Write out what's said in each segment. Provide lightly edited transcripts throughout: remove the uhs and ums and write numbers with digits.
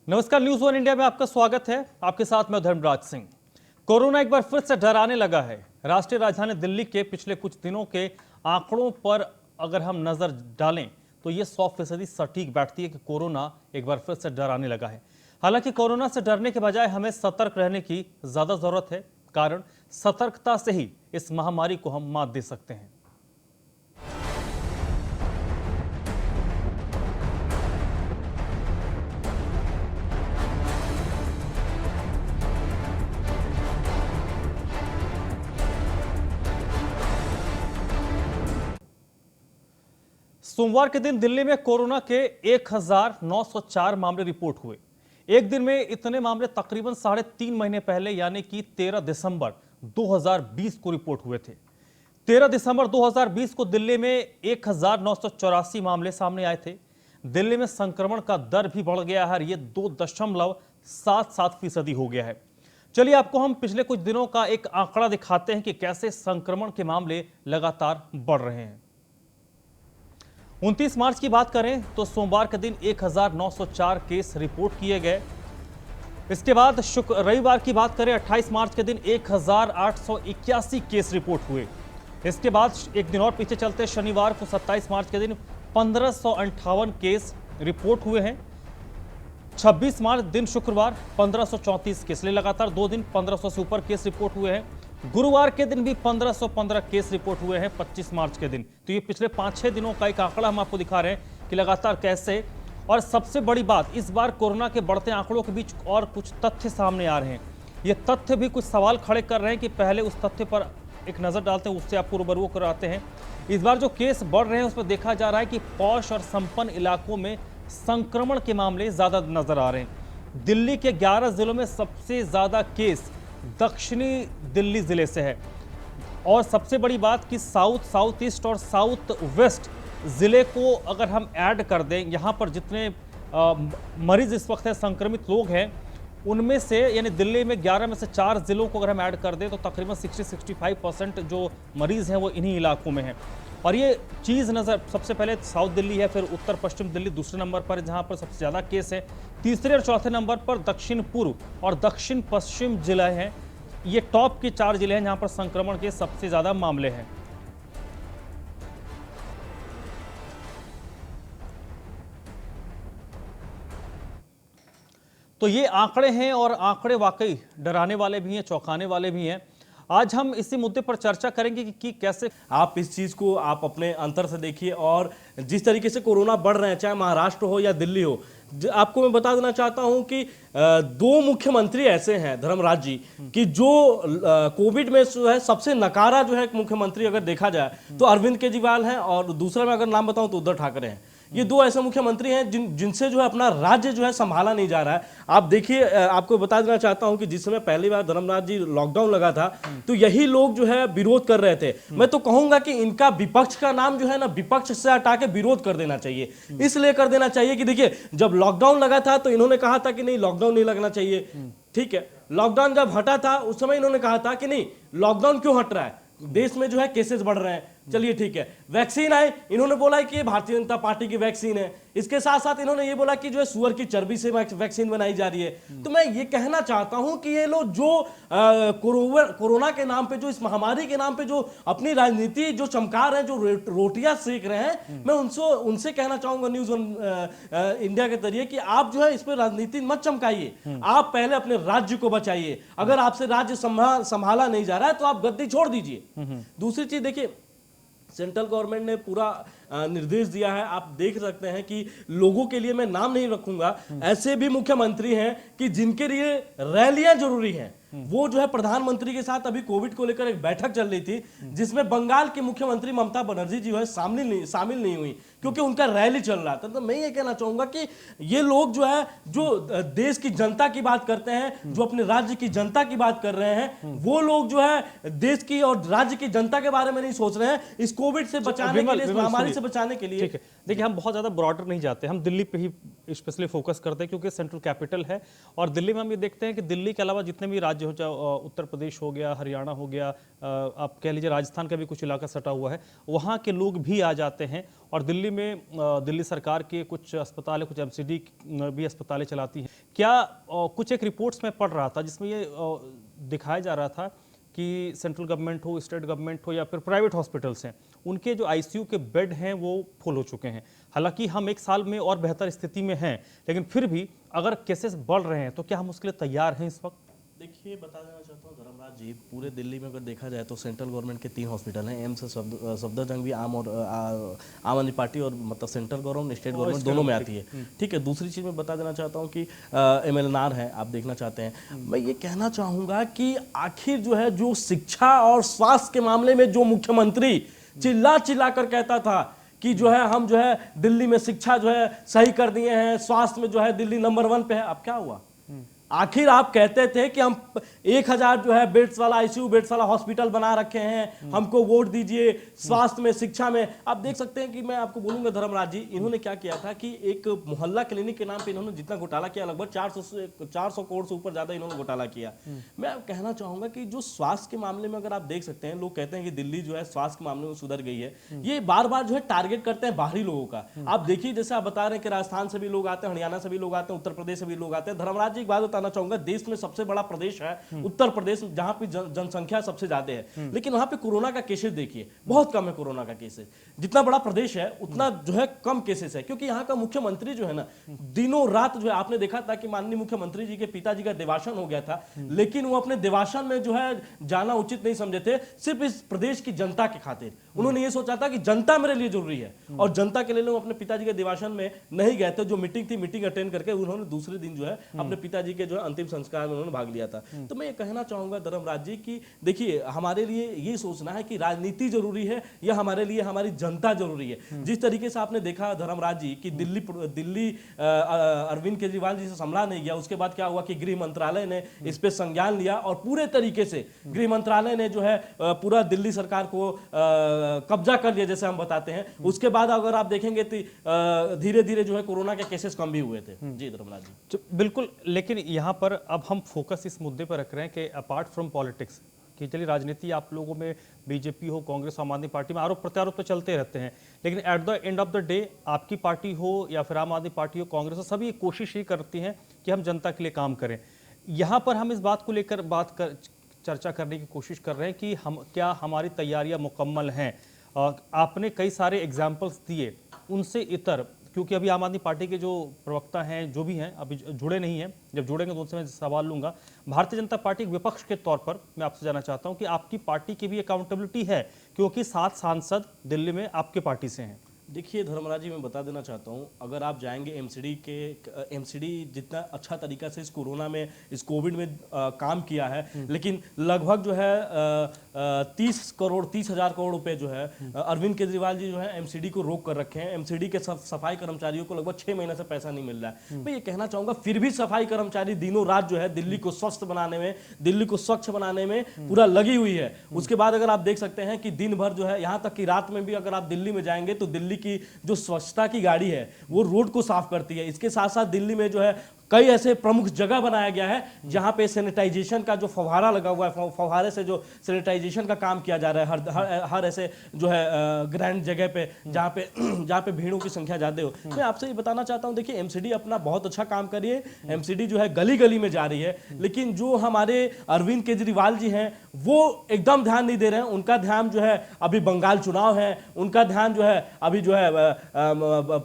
नमस्कार, news one India में आपका स्वागत है। आपके साथ मैं धर्मराज सिंह। कोरोना एक बार फिर से डराने लगा है। राष्ट्रीय राजधानी दिल्ली के पिछले कुछ दिनों के आंकड़ों पर अगर हम नजर डालें तो ये 100% सटीक बैठती है कि कोरोना एक बार फिर से डराने लगा है। हालांकि कोरोना से डरने के बजाय हमें सतर्क रहने की ज्यादा जरूरत है, कारण सतर्कता से ही इस महामारी को हम मात दे सकते हैं। सोमवार के दिन दिल्ली में कोरोना के 1904 मामले रिपोर्ट हुए। एक दिन में इतने मामले तकरीबन 3.5 महीने पहले यानी कि 13 दिसंबर 2020 को रिपोर्ट हुए थे। 13 दिसंबर 2020 को दिल्ली में 1984 मामले सामने आए थे। दिल्ली में संक्रमण का दर भी बढ़ गया है, ये 2.77% हो गया है। चलिए आपको हम पिछले कुछ दिनों का एक आंकड़ा दिखाते हैं कि कैसे संक्रमण के मामले लगातार बढ़ रहे हैं। 29 मार्च की बात करें तो सोमवार के दिन 1904 केस रिपोर्ट किए गए। इसके बाद रविवार की बात करें 28 मार्च के दिन 1881 केस रिपोर्ट हुए। इसके बाद एक दिन और पीछे चलते शनिवार को 27 मार्च के दिन 1558 केस रिपोर्ट हुए हैं। 26 मार्च दिन शुक्रवार 1534 केस, लगातार 2 दिन 1500 से ऊपर केस रिपोर्ट हुए हैं। गुरुवार के दिन भी 1515 केस रिपोर्ट हुए हैं 25 मार्च के दिन। तो ये पिछले 5-6 दिनों का एक आंकड़ा हम आपको दिखा रहे हैं कि लगातार कैसे। और सबसे बड़ी बात, इस बार कोरोना के बढ़ते आंकड़ों के बीच और कुछ तथ्य सामने आ रहे हैं। ये तथ्य भी कुछ सवाल खड़े कर रहे हैं कि पहले उस तथ्य पर एक नजर डालते हैं, उससे आपको रूबरू कराते हैं। इस बार जो केस बढ़ रहे हैं उस पर देखा जा रहा है कि पॉश और संपन्न इलाकों में संक्रमण के मामले ज्यादा नजर आ रहे हैं। दिल्ली के 11 जिलों में सबसे ज्यादा केस दक्षिणी दिल्ली जिले से है। और सबसे बड़ी बात कि साउथ ईस्ट और साउथ वेस्ट जिले को अगर हम ऐड कर दें, यहाँ पर जितने मरीज इस वक्त है, संक्रमित लोग हैं, उनमें से यानी दिल्ली में 11 में से 4 जिलों को अगर हम ऐड कर दें तो तकरीबन 60-65% जो मरीज हैं वो इन्हीं इलाकों में हैं। और ये चीज़ नज़र सबसे पहले साउथ दिल्ली है, फिर उत्तर पश्चिम दिल्ली दूसरे नंबर पर जहां पर सबसे ज़्यादा केस है। तीसरे और चौथे नंबर पर दक्षिण पूर्व और दक्षिण पश्चिम जिले हैं। ये टॉप के 4 जिले हैं जहां पर संक्रमण के सबसे ज़्यादा मामले हैं। तो ये आंकड़े हैं और आंकड़े वाकई डराने वाले भी हैं, चौंकाने वाले भी हैं। आज हम इसी मुद्दे पर चर्चा करेंगे कि कैसे आप इस चीज को आप अपने अंतर से देखिए। और जिस तरीके से कोरोना बढ़ रहे हैं, चाहे महाराष्ट्र हो या दिल्ली हो, आपको मैं बता देना चाहता हूं कि 2 मुख्यमंत्री ऐसे हैं धर्मराज जी कि जो कोविड में जो है सबसे नकारा जो है मुख्यमंत्री अगर देखा जाए तो अरविंद केजरीवाल हैं, और दूसरा मैं अगर नाम बताऊं तो उद्धव ठाकरे हैं। ये 2 ऐसे मुख्यमंत्री हैं जिनसे जो है अपना राज्य जो है संभाला नहीं जा रहा है। आप देखिए, आपको बता देना चाहता हूं कि जिस समय पहली बार धर्मराज जी लॉकडाउन लगा था तो यही लोग जो है विरोध कर रहे थे। मैं तो कहूंगा कि इनका विपक्ष का नाम जो है ना विपक्ष से हटा के विरोध कर देना चाहिए। इसलिए कर देना चाहिए कि देखिए, जब लॉकडाउन लगा था तो इन्होंने कहा था कि नहीं, लॉकडाउन नहीं लगना चाहिए, ठीक है। लॉकडाउन जब हटा था उस समय इन्होंने कहा था कि नहीं, लॉकडाउन क्यों हट रहा है, देश में जो है केसेस बढ़ रहे हैं, चलिए ठीक है। वैक्सीन आई, इन्होंने बोला कि ये भारतीय जनता पार्टी की वैक्सीन है। इसके साथ साथ इन्होंने ये बोला कि जो है सुअर की चर्बी से वैक्सीन बनाई जा रही है। तो मैं ये कहना चाहता हूं कि ये लोग जो कोरोना के नाम पे, जो इस महामारी के नाम पे जो अपनी राजनीति जो चमका रहे हैं, जो रोटियां सेक रहे हैं, मैं उनसे कहना चाहूंगा न्यूज़ वन इंडिया के जरिए कि आप जो है इस पर राजनीति मत चमकाइए। आप पहले अपने राज्य को बचाइए। अगर आपसे राज्य संभाला नहीं जा रहा है तो आप गद्दी छोड़ दीजिए। दूसरी चीज देखिए, सेंट्रल गवर्नमेंट ने पूरा निर्देश दिया है। आप देख सकते हैं कि लोगों के लिए, मैं नाम नहीं रखूंगा, ऐसे भी मुख्यमंत्री हैं कि जिनके लिए रैलियां जरूरी हैं। वो जो है प्रधानमंत्री के साथ अभी कोविड को लेकर एक बैठक चल रही थी जिसमें बंगाल की मुख्यमंत्री ममता बनर्जी जी जो है शामिल नहीं हुई क्योंकि उनका रैली चल रहा था। तो मैं ये कहना चाहूंगा कि ये लोग जो है, जो देश की जनता की बात करते हैं, जो अपने राज्य की जनता की बात कर रहे हैं, वो लोग जो है देश की और राज्य की जनता के बारे में नहीं सोच रहे हैं इस कोविड से बचाने के लिए, इस महामारी से बचाने के लिए। देखिए, हम बहुत ज्यादा ब्रॉडर नहीं जाते, हम दिल्ली पे ही स्पेशली फोकस करते हैं क्योंकि सेंट्रल कैपिटल है। और दिल्ली में हम ये देखते हैं कि दिल्ली के अलावा जितने भी राज्य हो, चाहे उत्तर प्रदेश हो गया, हरियाणा हो गया, आप कह लीजिए राजस्थान का भी कुछ इलाका सटा हुआ है, वहाँ के लोग भी आ जाते हैं। और दिल्ली में दिल्ली सरकार के कुछ अस्पताल है, कुछ एमसीडी भी अस्पतालें चलाती हैं। क्या कुछ एक रिपोर्ट्स में पढ़ रहा था जिसमें ये दिखाया जा रहा था कि सेंट्रल गवर्नमेंट हो, स्टेट गवर्नमेंट हो या फिर प्राइवेट हॉस्पिटल्स हैं, उनके जो आईसीयू के बेड हैं वो फुल हो चुके हैं। हालांकि हम एक साल में और बेहतर स्थिति में हैं, लेकिन फिर भी अगर केसेस बढ़ रहे हैं तो क्या हम उसके लिए तैयार हैं इस वक्त? देखिए, बता देना चाहता हूँ धर्मराज जी, पूरे दिल्ली में अगर देखा जाए तो सेंट्रल गवर्नमेंट के 3 हॉस्पिटल हैं। एम्स सफदरजंग भी आम आदमी पार्टी और मतलब सेंट्रल गवर्नमेंट स्टेट गवर्नमेंट दोनों में आती है। ठीक है, दूसरी चीज़ मैं बता देना चाहता हूँ कि MLNR है, आप देखना चाहते हैं। मैं ये कहना चाहूँगा कि आखिर जो है, जो शिक्षा और स्वास्थ्य के मामले में जो मुख्यमंत्री चिल्ला चिल्ला कर कहता था कि जो है हम जो है दिल्ली में शिक्षा जो है सही कर दिए हैं, स्वास्थ्य में जो है दिल्ली नंबर 1 पे है, अब क्या हुआ? आखिर आप कहते थे कि हम 1000 जो है बेड्स वाला आईसीयू बेड्स वाला हॉस्पिटल बना रखे हैं, हमको वोट दीजिए स्वास्थ्य में, शिक्षा में। आप देख सकते हैं कि मैं आपको बोलूंगा धर्मराज जी, इन्होंने क्या किया था कि एक मोहल्ला क्लिनिक के नाम पे इन्होंने जितना घोटाला किया, लगभग 400 करोड़ से ऊपर ज्यादा इन्होंने घोटाला किया। मैं कहना चाहूंगा कि जो स्वास्थ्य के मामले में अगर आप देख सकते हैं, लोग कहते हैं कि दिल्ली जो है स्वास्थ्य के मामले में सुधर गई है, ये बार बार जो है टारगेट करते हैं बाहरी लोगों का। आप देखिए, जैसे आप बता रहे हैं कि राजस्थान से भी लोग आते हैं, हरियाणा से भी लोग आते हैं, उत्तर प्रदेश से भी लोग आते हैं। धर्मराज जी, एक बात बताना चाहूंगा, देश में सबसे बड़ा प्रदेश है उत्तर प्रदेश, जहां पे जनसंख्या सबसे ज्यादा है, लेकिन वहां पे कोरोना का केसेस देखिए बहुत कम है। कोरोना का केसेस जितना बड़ा प्रदेश है उतना जो है कम केसेस है, क्योंकि यहाँ का मुख्यमंत्री जो है ना, दिनों रात जो है, आपने देखा था कि माननीय मुख्यमंत्री जी के पिताजी का देवासन हो गया था, लेकिन वो अपने देवासन में जो है जाना उचित नहीं समझे थे, सिर्फ इस प्रदेश की जनता के खातिर। उन्होंने ये सोचा था कि जनता मेरे लिए जरूरी है, और जनता के लिए लोग अपने पिताजी के देवासन में नहीं गए थे। जो मीटिंग थी, मीटिंग अटेंड करके उन्होंने दूसरे दिन जो है अपने पिताजी के जो है अंतिम संस्कार में उन्होंने भाग लिया था। तो मैं ये कहना चाहूंगा धर्मराज जी कि देखिए, हमारे लिए ये सोचना है कि राजनीति जरूरी है या हमारे लिए हमारी जनता जरूरी है। जिस तरीके से आपने देखा धर्मराज जी कि दिल्ली अरविंद केजरीवाल जी से संभला नहीं गया, उसके बाद क्या हुआ कि गृह मंत्रालय ने इस पे संज्ञान लिया और पूरे तरीके से गृह मंत्रालय ने जो है पूरा दिल्ली सरकार को कब्जा कर लिया, जैसे हम बताते हैं। उसके बाद अगर आप देखेंगे तो धीरे धीरे जो है कोरोना के केसेस कम भी हुए थे। जी धर्मराज जी, बिल्कुल। लेकिन यहाँ पर अब हम फोकस इस मुद्दे पर रख रहे हैं कि अपार्ट फ्रॉम पॉलिटिक्स, कि चलिए राजनीति आप लोगों में बीजेपी हो, कांग्रेस, आम आदमी पार्टी में आरोप प्रत्यारोप तो चलते रहते हैं, लेकिन at the end of the day आपकी पार्टी हो या फिर आम आदमी पार्टी हो, कांग्रेस हो, सभी कोशिश ही करती हैं कि हम जनता के लिए काम करें। यहाँ पर हम इस बात को लेकर चर्चा करने की कोशिश कर रहे हैं कि क्या हमारी तैयारियां मुकम्मल हैं। आपने कई सारे एग्जाम्पल्स दिए, उनसे इतर, क्योंकि अभी आम आदमी पार्टी के जो प्रवक्ता हैं, जो भी हैं, अभी जुड़े नहीं हैं, जब जुड़ेंगे तो उनसे मैं सवाल लूंगा। भारतीय जनता पार्टी के विपक्ष के तौर पर मैं आपसे जानना चाहता हूं कि आपकी पार्टी की भी अकाउंटेबिलिटी है, क्योंकि 7 सांसद दिल्ली में आपके पार्टी से हैं। देखिए धर्मराज जी, मैं बता देना चाहता हूँ, अगर आप जाएंगे एमसीडी जितना अच्छा तरीका से इस कोरोना में, इस कोविड में काम किया है, लेकिन लगभग जो है 30,000 करोड़ रुपए जो है अरविंद केजरीवाल जी जो है एमसीडी को रोक कर रखे हैं। एमसीडी के सफाई कर्मचारियों को लगभग 6 महीने से पैसा नहीं मिल रहा है। मैं ये कहना चाहूंगा, फिर भी सफाई कर्मचारी दिनों रात जो है दिल्ली को स्वस्थ बनाने में, दिल्ली को स्वच्छ बनाने में पूरा लगी हुई है। उसके बाद अगर आप देख सकते हैं कि दिन भर जो है, यहाँ तक कि रात में भी अगर आप दिल्ली में जाएंगे तो दिल्ली की जो स्वच्छता की गाड़ी है वो रोड को साफ करती है। इसके साथ साथ दिल्ली में जो है कई ऐसे प्रमुख जगह बनाया गया है जहां पे सैनिटाइजेशन का जो फव्वारा लगा हुआ है, फव्वारे से जो सैनिटाइजेशन का काम किया जा रहा है हर ऐसे जो है ग्रैंड जगह पे जहां पे भीड़ों की संख्या ज्यादा हो। मैं आपसे ये बताना चाहता हूं, देखिए एमसीडी अपना बहुत अच्छा काम कर रही है, एमसीडी जो है गली गली में जा रही है, लेकिन जो हमारे अरविंद केजरीवाल जी हैं वो एकदम ध्यान नहीं दे रहे हैं। उनका ध्यान जो है अभी बंगाल चुनाव है, उनका ध्यान जो है अभी जो है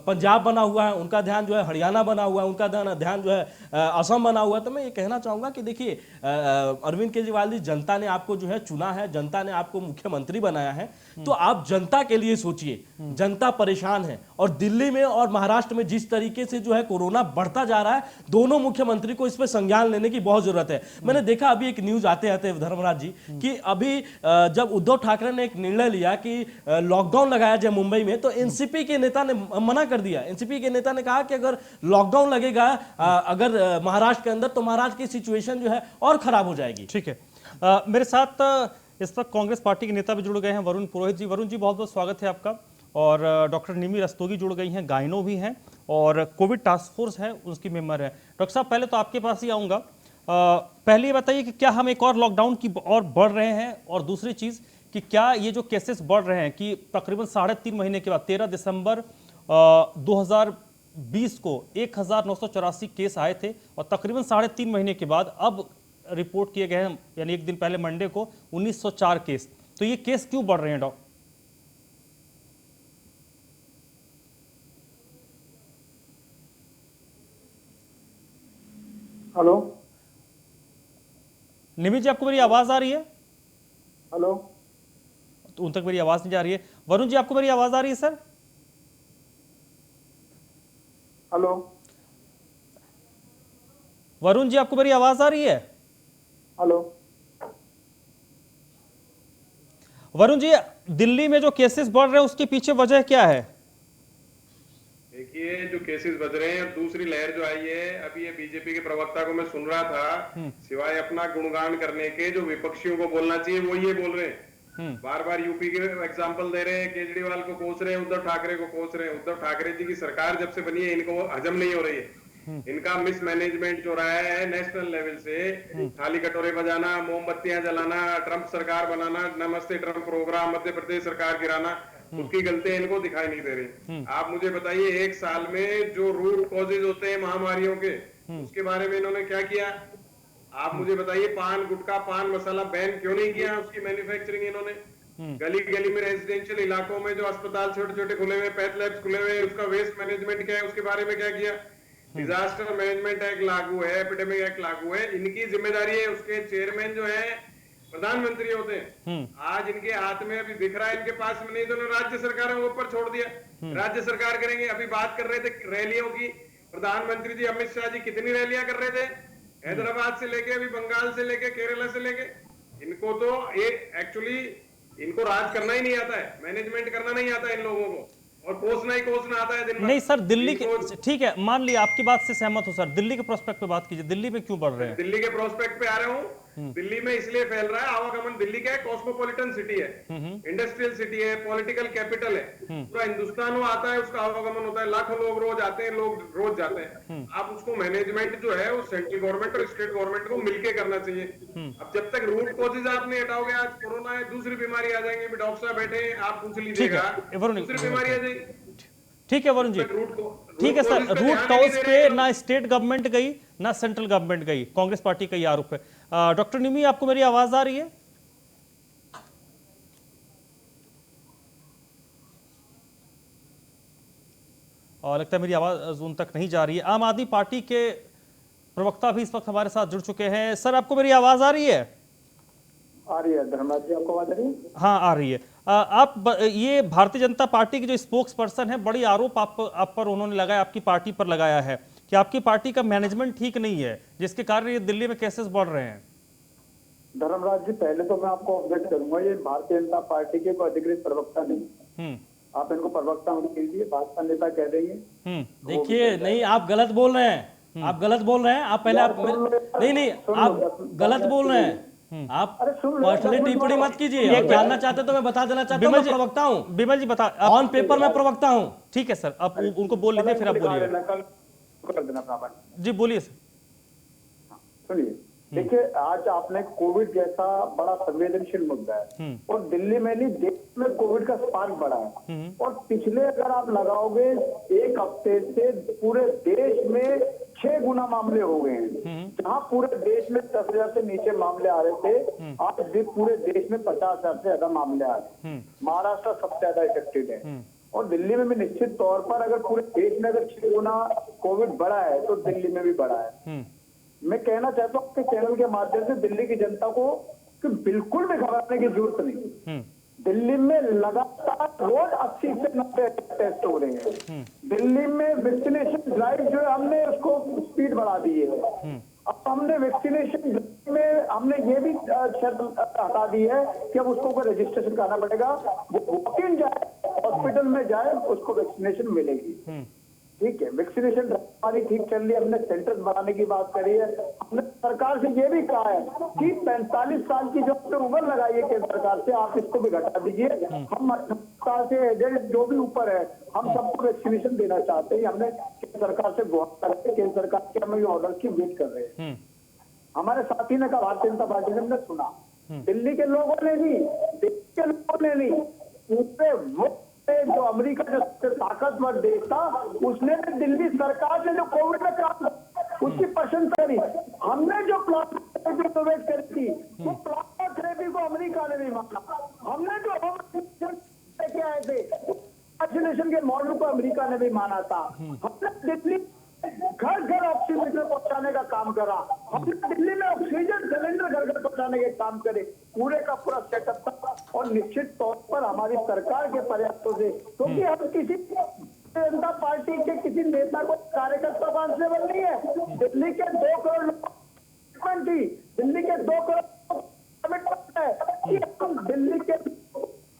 पंजाब बना हुआ है, उनका ध्यान जो है हरियाणा बना हुआ है, उनका ध्यान जो है असम बना हुआ है। तो मैं ये कहना चाहूंगा कि देखिए अरविंद केजरीवाल जी, जनता ने आपको जो है चुना है, जनता ने आपको मुख्यमंत्री बनाया है, तो आप जनता के लिए सोचिए। जनता परेशान है, और दिल्ली में और महाराष्ट्र में जिस तरीके से जो है कोरोना बढ़ता जा रहा है, दोनों मुख्यमंत्री को इस पर संज्ञान लेने की बहुत जरूरत है। मैंने देखा अभी एक न्यूज आते आते धर्मराज जी कि अभी जब उद्धव ठाकरे ने एक निर्णय लिया कि लॉकडाउन लगाया जाए मुंबई में, तो एनसीपी के नेता ने मना कर दिया। एनसीपी के नेता ने कहा कि अगर लॉकडाउन लगेगा अगर महाराष्ट्र के अंदर, तो महाराष्ट्र की सिचुएशन जो है और खराब हो जाएगी। ठीक है, मेरे साथ इस वक्त कांग्रेस पार्टी के नेता भी जुड़ गए हैं, वरुण पुरोहित जी। वरुण जी, बहुत बहुत स्वागत है आपका। और डॉक्टर निमी रस्तोगी जुड़ गई हैं, गायनो भी हैं, और कोविड टास्क फोर्स है उसकी मेंबर है। डॉक्टर साहब, पहले तो आपके पास ही आऊँगा। पहले ये बताइए कि क्या हम एक और लॉकडाउन की और बढ़ रहे हैं, और दूसरी चीज़ कि क्या ये जो केसेस बढ़ रहे हैं कि तकरीबन 3.5 महीने के बाद 13 दिसंबर 20 को 1984 केस आए थे और तकरीबन 3.5 महीने के बाद अब रिपोर्ट किए गए हैं, यानी एक दिन पहले मंडे को 1904 केस। तो ये केस क्यों बढ़ रहे हैं डॉक्टर? हेलो निमित जी, आपको मेरी आवाज आ रही है? हेलो तो उन तक मेरी आवाज नहीं जा रही है। वरुण जी, आपको मेरी आवाज आ रही है सर? हेलो वरुण जी, आपको मेरी आवाज आ रही है? हेलो वरुण जी, दिल्ली में जो केसेस बढ़ रहे हैं उसके पीछे वजह क्या है? देखिए, जो केसेस बज रहे हैं, दूसरी लहर जो आई है, अभी ये बीजेपी के प्रवक्ता को मैं सुन रहा था, सिवाय अपना गुणगान करने के जो विपक्षियों को बोलना चाहिए वो ये बोल रहे हैं। बार बार यूपी के एग्जांपल दे रहे हैं, केजरीवाल को कोस रहे हैं, उद्धव ठाकरे को कोस रहे हैं। उद्धव ठाकरे जी की सरकार जब से बनी है इनको हजम नहीं हो रही है। इनका मिसमैनेजमेंट जो रहा है नेशनल लेवल से, थाली कटोरे बजाना, मोमबत्तियां जलाना, ट्रंप सरकार बनाना, नमस्ते ट्रंप प्रोग्राम, मध्य प्रदेश सरकार गिराना, उसकी गलतियां इनको दिखाई नहीं दे रही। आप मुझे बताइए, एक साल में जो रूट कॉजेज होते हैं महामारियों के, उसके बारे में इन्होंने क्या किया? आप मुझे बताइए, पान गुटखा पान मसाला बैन क्यों नहीं किया? उसकी मैन्युफैक्चरिंग इन्होंने गली गली में रेजिडेंशियल इलाकों में जो अस्पताल छोटे छोटे खुले हुए, पैथ लैब्स खुले हुए, उसका वेस्ट मैनेजमेंट क्या है, उसके बारे में क्या किया? डिजास्टर मैनेजमेंट एक्ट लागू है, एपिडेमिक एक्ट लागू है, इनकी जिम्मेदारी है। उसके चेयरमैन जो है प्रधानमंत्री होते हैं। आज इनके हाथ में अभी दिख रहा है, इनके पास में नहीं, तो राज्य सरकारों के ऊपर छोड़ दिया। राज्य सरकार करेंगे। अभी बात कर रहे थे रैलियों की, प्रधानमंत्री जी अमित शाह जी कितनी रैलियां कर रहे थे, हैदराबाद से लेके, अभी बंगाल से लेके, केरला से लेके। इनको तो एक्चुअली इनको राज करना ही नहीं आता है, मैनेजमेंट करना नहीं आता है इन लोगों को, और कोसना ही कोसना आता है दिन भर। नहीं सर, दिल्ली के, ठीक है, मान लिया आपकी बात से सहमत हो सर, दिल्ली के प्रोस्पेक्ट पे बात कीजिए, दिल्ली में क्यों बढ़ रहे हैं? दिल्ली के प्रोस्पेक्ट पे आ रहा हूँ। दिल्ली में इसलिए फैल रहा है, आवागमन दिल्ली का कॉस्मोपॉलिटन सिटी है, इंडस्ट्रियल सिटी है, पॉलिटिकल कैपिटल है, पूरा हिंदुस्तान वो आता है, उसका आवागमन होता है, लाखों लोग रोज आते हैं, लोग रोज जाते हैं। आप उसको मैनेजमेंट जो है वो सेंट्रल गवर्नमेंट और स्टेट गवर्नमेंट को मिलकर करना चाहिए। अब जब तक रूट कॉजेज आप नहीं हटाओगे, आज कोरोना है, दूसरी बीमारी आ जाएंगी। डॉक्टर साहब बैठे हैं, आप पूछ लीजिएगा, दूसरी बीमारी आ जाएगी। ठीक है वरुण जी, ठीक है सर, रूट कॉज पे ना स्टेट गवर्नमेंट गई ना सेंट्रल गवर्नमेंट गई, कांग्रेस पार्टी का ये आरोप है। डॉक्टर निमी, आपको मेरी आवाज आ रही है? और लगता है मेरी आवाज उन तक नहीं जा रही है। आम आदमी पार्टी के प्रवक्ता भी इस वक्त हमारे साथ जुड़ चुके हैं। सर, आपको मेरी आवाज आ रही है? आ रही है धर्मराज जी, आपको आवाज आ रही है? हाँ, आ रही है। ये भारतीय जनता पार्टी के जो स्पोक्स पर्सन है, बड़ी आरोप आप पर उन्होंने लगाया, आपकी पार्टी पर लगाया है कि आपकी पार्टी का मैनेजमेंट ठीक नहीं है, जिसके कारण ये दिल्ली में केसेस बढ़ रहे हैं। धर्मराज जी, पहले तो मैं आपको अपडेट करूंगा, ये भारतीय जनता पार्टी के कोई अधिकृत प्रवक्ता नहीं। आप इनको प्रवक्ता मत कीजिए, भाजपा नेता कह देंगे। देखिए, नहीं, आप गलत बोल रहे हैं, आप गलत बोल रहे हैं। आप पहले आप नहीं, आप गलत बोल रहे हैं। आप पर्सनली टिप्पणी मत कीजिए। आप जानना चाहते तो मैं बता देना चाहता हूं, मैं प्रवक्ता हूं। बिमल जी बता, ऑन पेपर मैं प्रवक्ता हूं। ठीक है सर, आप उनको बोल लीजिए, फिर आप बोलिए। कर देना जी बोलिए सर। सुनिए, देखिए, आज आपने कोविड जैसा बड़ा संवेदनशील मुद्दा है, और दिल्ली में नहीं, देश में कोविड का स्पार्क बढ़ा है। और पिछले अगर आप लगाओगे 1 हफ्ते से पूरे देश में 6 गुना मामले हो गए हैं। जहां पूरे देश में 10,000 से नीचे मामले आ रहे थे, आज पूरे देश में 50,000 से ज्यादा मामले आ रहे हैं। महाराष्ट्र सबसे ज्यादा इफेक्टेड है, और दिल्ली में भी निश्चित तौर पर अगर पूरे देश में अगर 6 गुना कोविड बढ़ा है तो दिल्ली में भी बढ़ा है। मैं कहना चाहता हूँ आपके चैनल के माध्यम से दिल्ली की जनता को कि बिल्कुल भी घबराने की जरूरत नहीं। दिल्ली में लगातार रोज 80 से 90 टेस्ट हो रहे हैं। दिल्ली में वैक्सीनेशन ड्राइव जो है, हमने उसको स्पीड बढ़ा दी है। अब हमने वैक्सीनेशन में हमने ये भी शर्त हटा दी है कि अब उसको कोई रजिस्ट्रेशन कराना पड़ेगा। वो वॉक इन जाए, हॉस्पिटल में जाए, उसको वैक्सीनेशन मिलेगी। ठीक है, वैक्सीनेशन हमारी ठीक चल रही है। हमने सेंटर्स बनाने की बात करी है। हमने सरकार से ये भी कहा है कि 45 साल की जो आपने उम्र लगाई है केंद्र सरकार से, आप इसको भी घटा दीजिए। हम 18 साल से एडेड जो भी ऊपर है, हम सबको वैक्सीनेशन देना चाहते हैं। हमने केंद्र सरकार से गुहार करके केंद्र सरकार के हमें ऑर्डर की वेट कर रहे हैं। हमारे साथी ने कहा, भारतीय जनता पार्टी ने, हमने सुना, दिल्ली के लोगों ने नहीं, देश के लोगों ने नहीं, पूरे जो अमेरिका जो सबसे ताकतवर देश था, उसने भी दिल्ली सरकार ने जो कोविड में काम उसकी प्रशंसा करी। हमने जो प्लाज्मा थेरेपी इनोवेट करी थी, वो प्लाज्मा थेरेपी को अमेरिका ने नहीं माना। हमने जो होम लेके आए थे, वैक्सीनेशन के मॉडल को अमेरिका ने भी माना था। हमने दिल्ली घर घर ऑक्सीमीटर पहुंचाने का काम करा। हमने दिल्ली में ऑक्सीजन सिलेंडर घर घर पहुंचाने के काम करे। पूरे का पूरा सेटअप था और निश्चित तौर पर हमारी सरकार के प्रयासों से, क्योंकि हम किसी जनता पार्टी के किसी नेता को कार्यकर्ता कांस्टेबल नहीं है। दिल्ली के 2 करोड़ लोग थी, दिल्ली के 2 करोड़ कमिटमेंट है कि हम दिल्ली के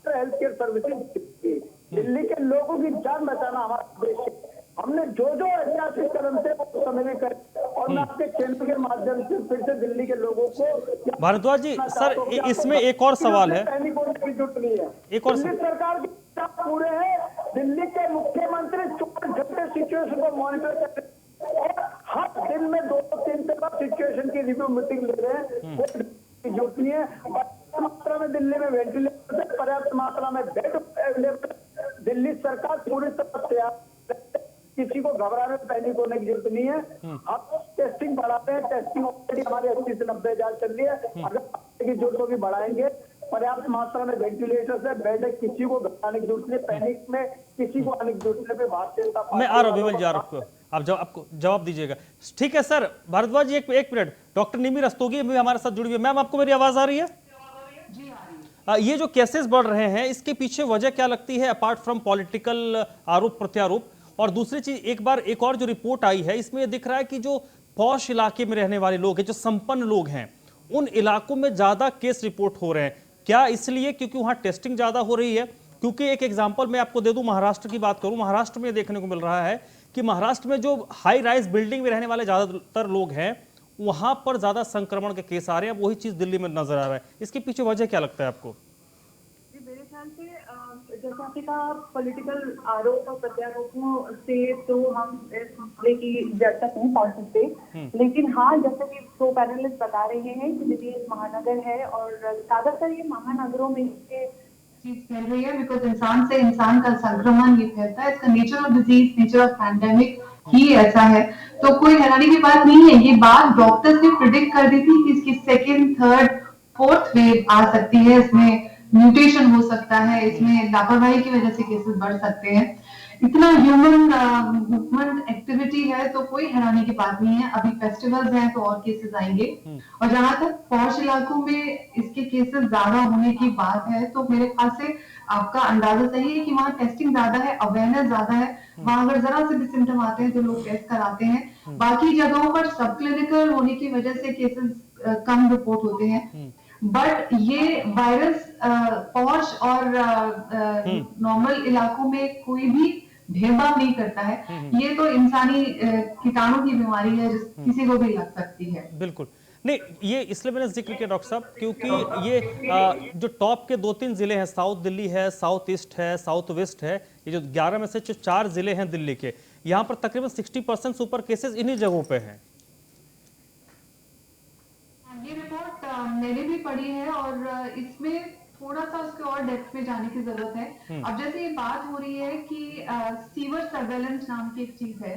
हेल्थ केयर सर्विसेज, दिल्ली के लोगों की जान बचाना हमारा उद्देश्य है। हमने जो ऐतिहासिक कदम थे वो समय में करे और मैं आपके चैनल के माध्यम से फिर से दिल्ली के लोगों को भारद्वाज जी, सर इसमें एक और सवाल है, एक और दिल्ली सरकार के पूरे हैं। दिल्ली के मुख्यमंत्री 24 घंटे सिचुएशन को मॉनिटर कर रहे हैं और हर दिन में 2-3 सिचुएशन की रिव्यू मीटिंग ले रहे हैं। वो जरूरत नहीं है। पर्याप्त मात्रा में दिल्ली में वेंटिलेटर, पर्याप्त मात्रा में बेड अवेलेबल। दिल्ली सरकार पूरी तरह तैयार, किसी को घबराने पैनिक होने की जरूरत नहीं है। अब टेस्टिंग बढ़ाते हैं, टेस्टिंग ऑलरेडी हमारे 80 से 90 हजार चल रही है। अगर की जरूरत होगी बढ़ाएंगे। पर्याप्त मात्रा में वेंटिलेटर है, बेड है, किसी को घबराने की जरूरत नहीं। पैनिक में किसी को आने की जरूरत नहीं। भारतीय मैं आ रहा हूँ विमल जी, आप जवाब दीजिएगा। ठीक है सर। भारद्वाज जी एक मिनट, डॉक्टर निमि रस्तोगी भी हमारे साथ जुड़ी हुई है। मैम आपको मेरी आवाज आ रही है? जी आ रही है। ये जो केसेस बढ़ रहे हैं इसके पीछे वजह क्या लगती है, अपार्ट फ्रॉम पॉलिटिकल आरोप प्रत्यारोप? और दूसरी चीज, एक और जो रिपोर्ट आई है इसमें यह दिख रहा है कि जो पॉश इलाके में रहने वाले लोग हैं, जो संपन्न लोग हैं, उन इलाकों में ज्यादा केस रिपोर्ट हो रहे हैं। क्या इसलिए क्योंकि वहां टेस्टिंग ज्यादा हो रही है? क्योंकि एक एग्जांपल मैं आपको दे दूं, महाराष्ट्र की बात करूं, महाराष्ट्र में देखने को मिल रहा है कि महाराष्ट्र में जो हाई राइज बिल्डिंग में रहने वाले ज्यादातर लोग हैं वहां पर ज्यादा संक्रमण के केस आ रहे हैं। वही चीज दिल्ली में नजर आ रहा है। इसके पीछे वजह क्या लगता है आपको? मेरे ख्याल से जैसा आपने कहा, पॉलिटिकल आरोप और प्रत्यारोपों से तो हम इस मसले की जड़ तक नहीं पहुंच सकते। लेकिन हाँ, जैसे कि 2 पैनलिस्ट बता रहे हैं कि दिल्ली एक महानगर है और ज्यादातर ये महानगरों में ये चीज फैल रही है बिकॉज इंसान से इंसान का संक्रमण ये फैलता है। इसका nature of disease, nature of pandemic ही ऐसा है। तो कोई हैरानी की बात नहीं है। ये बात डॉक्टर्स ने प्रिडिक्ट कर दी थी कि इसकी 2nd, 3rd, 4th वेव आ सकती है, इसमें म्यूटेशन हो सकता है, इसमें लापरवाही की वजह से केसेस बढ़ सकते हैं। इतना ह्यूमन मूवमेंट एक्टिविटी है तो कोई हैरानी की बात नहीं है। अभी फेस्टिवल्स हैं तो और केसेस आएंगे। और जहां तक पॉश इलाकों में इसके केसेस ज्यादा होने की बात है तो मेरे ख्याल से आपका अंदाजा सही है कि वहाँ टेस्टिंग ज्यादा है, अवेयरनेस ज्यादा है। वहां अगर जरा से भी सिम्टम आते हैं तो लोग टेस्ट कराते हैं। बाकी जगहों पर सब क्लिनिकल होने की वजह से केसेस कम रिपोर्ट होते हैं। बट ये वायरस पॉश और नॉर्मल इलाकों में कोई भी भेदभाव नहीं करता है। ये तो इंसानी कीटाणु की बीमारी है जिस किसी को भी लग सकती है। बिल्कुल नहीं, ये इसलिए मैंने जिक्र किया डॉक्टर साहब क्योंकि ये जो टॉप के 2-3 जिले हैं, साउथ दिल्ली है, साउथ ईस्ट है, साउथ वेस्ट है, ये जो 11 में से जो 4 जिले हैं दिल्ली के, यहाँ पर तकरीबन 60% सुपर केसेस इन्हीं जगहों पे हैं। ये रिपोर्ट मैंने भी पढ़ी है और इसमें थोड़ा सा उसके और डेप्थ में जाने की जरूरत है। अब जैसे ये बात हो रही है कि सीवर सर्वेलेंस नाम की एक चीज है,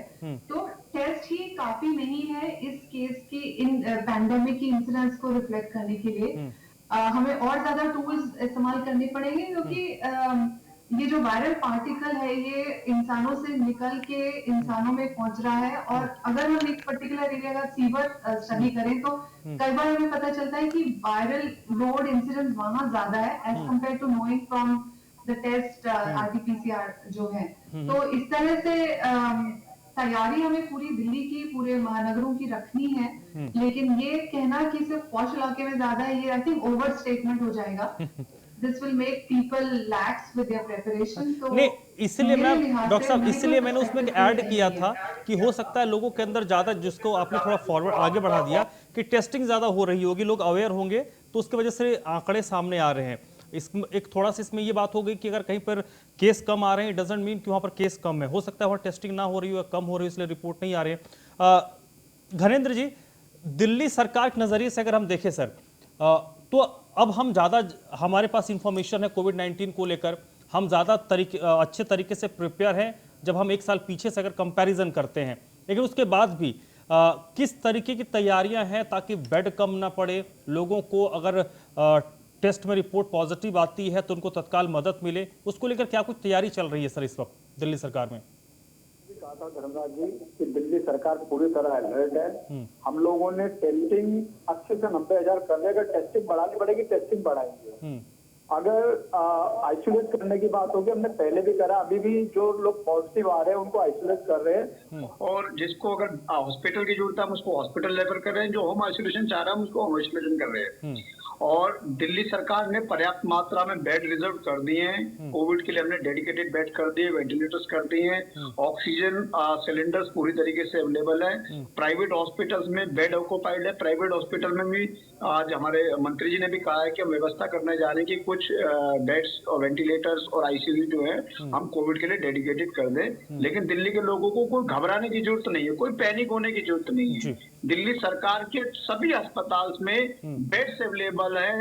तो टेस्ट ही काफी नहीं है इस केस की, इन पैंडेमिक की इंसिडेंस को रिफ्लेक्ट करने के लिए। हमें और ज्यादा टूल्स इस्तेमाल करने पड़ेंगे क्योंकि ये जो वायरल पार्टिकल है ये इंसानों से निकल के इंसानों में पहुंच रहा है। और अगर हम एक पर्टिकुलर एरिया का फीवर स्टडी करें तो कई बार हमें पता चलता है कि वायरल लोड इंसिडेंस वहां ज्यादा है as compare to knowing from the test RT-PCR जो है। तो इस तरह से तैयारी हमें पूरी दिल्ली की, पूरे महानगरों की रखनी है। लेकिन ये कहना कि सिर्फ पॉश इलाके में ज्यादा है, ये आई थिंक ओवर स्टेटमेंट हो जाएगा। This will make people lax with their preparation. तो नहीं, इसलिए मैं डॉक्टर साहब, इसलिए मैंने उसमें ऐड किया था कि हो सकता है लोगों के अंदर ज्यादा, जिसको आपने थोड़ा फॉरवर्ड आगे बढ़ा दिया कि टेस्टिंग ज्यादा हो रही होगी, लोग अवेयर होंगे तो उसकी वजह से आंकड़े सामने आ रहे हैं। एक थोड़ा सा इसमें ये बात हो गई कि अगर कहीं पर केस कम आ रहे हैं, डजंट मीन कि वहाँ पर केस कम है। हो सकता है वहाँ टेस्टिंग ना हो रही हो, कम हो रही हो, इसलिए रिपोर्ट नहीं आ रही है। धनेंद्र जी, दिल्ली सरकार के नजरिए से अगर हम देखें सर, तो अब हम ज़्यादा, हमारे पास इंफॉर्मेशन है कोविड-19 को लेकर, हम ज़्यादा अच्छे तरीके से प्रिपेयर हैं जब हम एक साल पीछे से अगर कंपैरिजन करते हैं, लेकिन उसके बाद भी किस तरीके की तैयारियां हैं ताकि बेड कम ना पड़े, लोगों को अगर टेस्ट में रिपोर्ट पॉजिटिव आती है तो उनको तत्काल मदद मिले, उसको लेकर क्या कुछ तैयारी चल रही है सर इस वक्त दिल्ली सरकार में? कहा था धर्मराज जी कि दिल्ली सरकार पूरी तरह अलर्ट है। हम लोगों ने टेस्टिंग अच्छे से 90,000 कर लिया। अगर टेस्टिंग बढ़ानी पड़ेगी टेस्टिंग बढ़ाएंगे। अगर आइसोलेट करने की बात होगी, हमने पहले भी करा, अभी भी जो लोग पॉजिटिव आ रहे हैं उनको आइसोलेट कर रहे हैं, और जिसको अगर हॉस्पिटल की जरूरत है हम उसको हॉस्पिटल रेफर कर रहे हैं, जो होम आइसोलेशन चाह रहा है हम उसको होम आइसोलेशन कर रहे हैं। और दिल्ली सरकार ने पर्याप्त मात्रा में बेड रिजर्व कर दिए हैं। कोविड के लिए हमने डेडिकेटेड बेड कर दिए, वेंटिलेटर्स कर दिए हैं, ऑक्सीजन सिलेंडर्स पूरी तरीके से अवेलेबल है। प्राइवेट हॉस्पिटल्स में बेड ऑक्यूपाइड है। प्राइवेट हॉस्पिटल में भी आज हमारे मंत्री जी ने भी कहा है कि हम व्यवस्था करने जा रहे हैं कि कुछ बेड्स और वेंटिलेटर्स और आईसीयू जो है हम कोविड के लिए डेडिकेटेड कर दें। लेकिन दिल्ली के लोगों को कोई घबराने की जरूरत नहीं है, कोई पैनिक होने की जरूरत नहीं है। दिल्ली सरकार के सभी अस्पताल में बेड्स अवेलेबल है।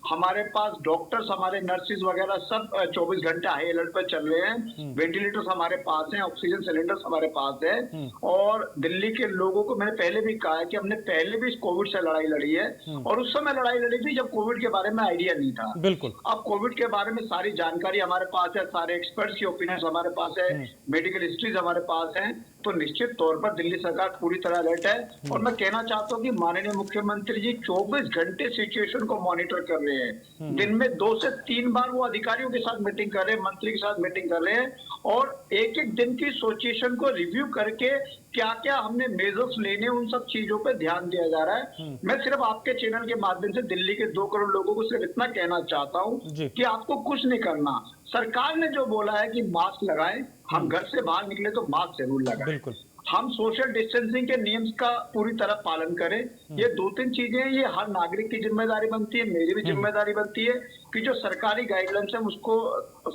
हमारे पास डॉक्टर्स, हमारे नर्सेज वगैरह सब 24 घंटे हाई अलर्ट पर चल रहे हैं। वेंटिलेटर्स हमारे पास हैं, ऑक्सीजन सिलेंडर्स हमारे पास है। और दिल्ली के लोगों को मैंने पहले भी कहा है कि हमने पहले भी इस कोविड से लड़ाई लड़ी है, और उस समय लड़ाई लड़ी थी जब कोविड के बारे में आइडिया नहीं था। बिल्कुल। अब कोविड के बारे में सारी जानकारी हमारे पास है, सारे एक्सपर्ट्स की ओपिनियन हमारे पास है, मेडिकल हिस्ट्रीज हमारे पास है। तो निश्चित तौर पर दिल्ली सरकार पूरी तरह अलर्ट है। और मैं कहना चाहता हूँ कि माननीय मुख्यमंत्री जी 24 घंटे सिचुएशन को मॉनिटर कर रहे हैं। दिन में 2 से 3 बार वो अधिकारियों के साथ मीटिंग कर रहे हैं, मंत्री के साथ मीटिंग कर रहे हैं, और एक एक दिन की सिचुएशन को रिव्यू करके क्या क्या हमने मेजर्स लेने, उन सब चीजों पे ध्यान दिया जा रहा है। मैं सिर्फ आपके चैनल के माध्यम से दिल्ली के 2 करोड़ लोगों को सिर्फ इतना कहना चाहता हूँ कि आपको कुछ नहीं करना। सरकार ने जो बोला है कि मास्क लगाएं, हम घर से बाहर निकले तो मास्क जरूर लगाएं। बिल्कुल। हम सोशल डिस्टेंसिंग के नियम का पूरी तरह पालन करें। ये 2-3 चीजें ये हर नागरिक की जिम्मेदारी बनती है, मेरी भी जिम्मेदारी बनती है कि जो सरकारी गाइडलाइंस है उसको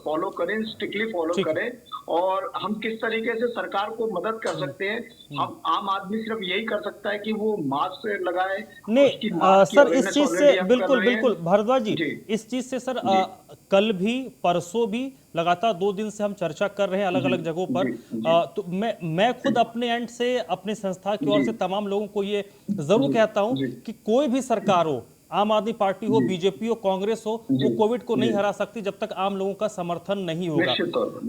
फॉलो करें, स्ट्रिक्टली फॉलो करें। और हम किस तरीके से सरकार को मदद कर सकते हैं, हम आम आदमी सिर्फ यही कर सकता है कि वो मास्क लगाए। नहीं सर, इस चीज से बिल्कुल बिल्कुल भारद्वाज जी, इस चीज से सर कल भी परसों भी लगातार 2 दिन से हम चर्चा कर रहे हैं अलग अलग जगहों पर। तो मैं खुद अपने एंड से, अपनी संस्था की ओर से तमाम लोगों को ये जरूर कहता हूं कि कोई भी सरकार हो, आम आदमी पार्टी हो, बीजेपी हो, कांग्रेस हो, वो कोविड को नहीं हरा सकती जब तक आम लोगों का समर्थन नहीं होगा।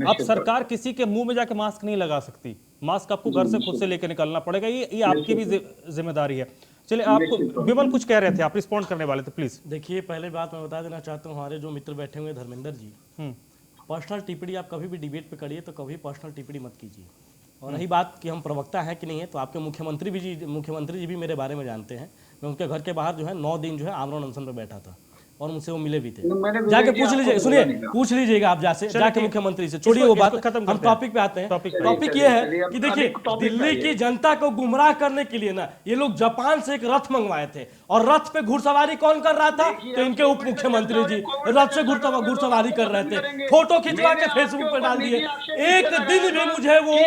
अब सरकार किसी के मुंह में जाके मास्क नहीं लगा सकती, मास्क आपको घर से खुद से लेकर निकलना पड़ेगा, ये आपकी भी जिम्मेदारी है। चलिए, आप विमल कुछ कह रहे थे, आप रिस्पॉन्ड करने वाले थे, प्लीज। देखिए, पहले बात मैं बता देना चाहता हूँ, हमारे जो मित्र बैठे हुए धर्मेंद्र जी, पर्सनल टिप्पणी आप कभी भी डिबेट पे करिए तो कभी पर्सनल टिप्पणी मत कीजिए। और रही बात कि हम प्रवक्ता हैं कि नहीं है, तो आपके मुख्यमंत्री जी भी मेरे बारे में जानते हैं। मैं उनके घर के बाहर जो है 9 दिन जो है आमरण अनशन पर बैठा था, और मुझसे वो मिले भी थे। जाके पूछ लीजिए, सुनिए, पूछ लीजिएगा आप जाके मुख्यमंत्री से। छोड़िए वो बात, हम टॉपिक पे आते हैं। टॉपिक ये है कि देखिए, दिल्ली की जनता को गुमराह करने के लिए ना ये लोग जापान से एक रथ मंगवाए थे, और रथ पे घुड़सवारी कौन कर रहा था? तो इनके उप मुख्यमंत्री जी रथ से घुड़सवारी कर रहे थे, फोटो खिंचवा के फेसबुक पर डाल दिए। एक दिन भी मुझे वो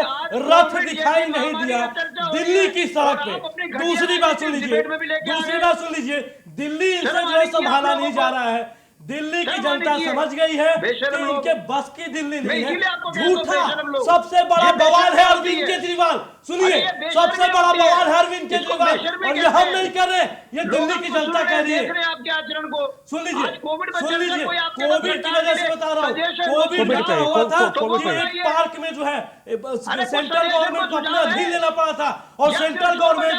रथ दिखाई नहीं दिया दिल्ली की सड़क पे। दूसरी बात सुन लीजिए, दिल्ली इनसे जो है संभाला नहीं जा रहा है। दिल्ली की जनता समझ गई है कि इनके बस की दिल्ली नहीं है। झूठा सबसे बड़ा बवाल है अरविंद केजरीवाल। सुनिए, सबसे बड़ा बवाल है अरविंद केजरीवाल, और ये हम नहीं कर रहे, ये दिल्ली की जनता कह रही है। सुन लीजिए, कोविड की वजह से बता रहा हूँ, कोविड में क्या हुआ था कि एक पार्क में जो है सेंट्रल गवर्नमेंट को अपने अधीन लेना पड़ा था, और सेंट्रल गवर्नमेंट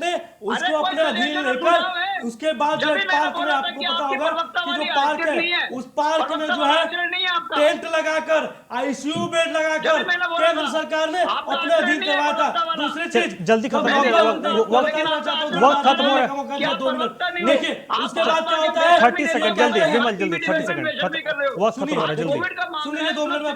ने उसको अपने अधीन लेकर उसके बाद जो पार्क में, आपको पता होगा कि जो पार्क है, उस पार्क में जो है टेंट लगाकर, आईसीयू बेड लगाकर केंद्र सरकार ने अपने अधीन करवाया था। दूसरी चीज, जल्दी खत्म हो गया, वक्त खत्म हो गया, 2 मिनट। देखिए, उसके बाद क्या होता है, 30 सेकंड जल्दी, विमल जल्दी, 30 सेकंड वक्त खत्म हो रहा है, जल्दी सुनिए, 2 मिनट में।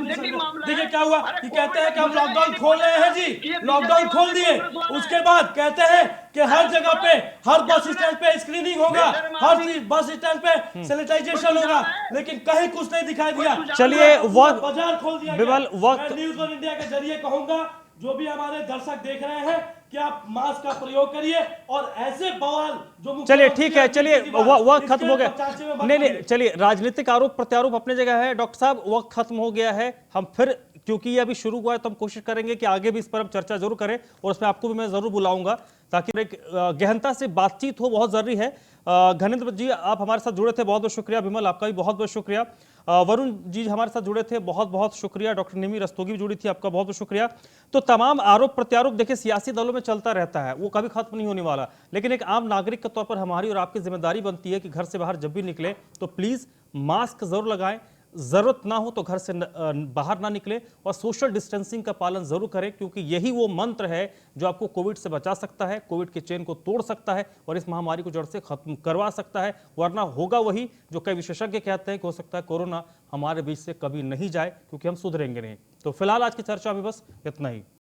देखिए क्या हुआ कि कहते हैं कि हम लॉकडाउन खोल रहे हैं जी, लॉकडाउन खोल दिए। उसके बाद कहते हैं कि हर जगह पे, हर बस स्टैंड पे स्क्रीनिंग होगा, हर बस स्टैंड पे सैनिटाइजेशन होगा, लेकिन कहीं कुछ नहीं दिखाई दिया। चलिए, बाजार खोल दिया विमल, वक्त न्यूज़ ऑन इंडिया के जरिए कहूंगा, जो भी हमारे दर्शक देख रहे हैं कि आप मास्क का प्रयोग करिए और ऐसे बवाल जो चलिए ठीक है, चलिए वक्त खत्म हो गया। नहीं नहीं, नहीं, चलिए राजनीतिक आरोप प्रत्यारोप अपने जगह है डॉक्टर साहब, वक्त खत्म हो गया है। हम फिर, क्योंकि ये अभी शुरू हुआ है, तो हम कोशिश करेंगे कि आगे भी इस पर हम चर्चा जरूर करें और उसमें आपको भी मैं जरूर बुलाऊंगा ताकि एक गहनता से बातचीत हो, बहुत जरूरी है। घनेंद्र जी आप हमारे साथ जुड़े थे, बहुत बहुत शुक्रिया। विमल आपका भी बहुत बहुत शुक्रिया। वरुण जी हमारे साथ जुड़े थे, बहुत बहुत शुक्रिया। डॉक्टर निमी रस्तोगी भी जुड़ी थी, आपका बहुत बहुत शुक्रिया। तो तमाम आरोप प्रत्यारोप देखिए सियासी दलों में चलता रहता है, वो कभी खत्म नहीं होने वाला, लेकिन एक आम नागरिक के तौर पर हमारी और आपकी जिम्मेदारी बनती है कि घर से बाहर जब भी निकले तो प्लीज मास्क जरूर लगाएं, जरूरत ना हो तो घर से बाहर ना निकले और सोशल डिस्टेंसिंग का पालन जरूर करें, क्योंकि यही वो मंत्र है जो आपको कोविड से बचा सकता है, कोविड के चेन को तोड़ सकता है और इस महामारी को जड़ से खत्म करवा सकता है। वरना होगा वही जो कई विशेषज्ञ कहते हैं कि हो सकता है कोरोना हमारे बीच से कभी नहीं जाए, क्योंकि हम सुधरेंगे नहीं। तो फिलहाल आज की चर्चा में बस इतना ही।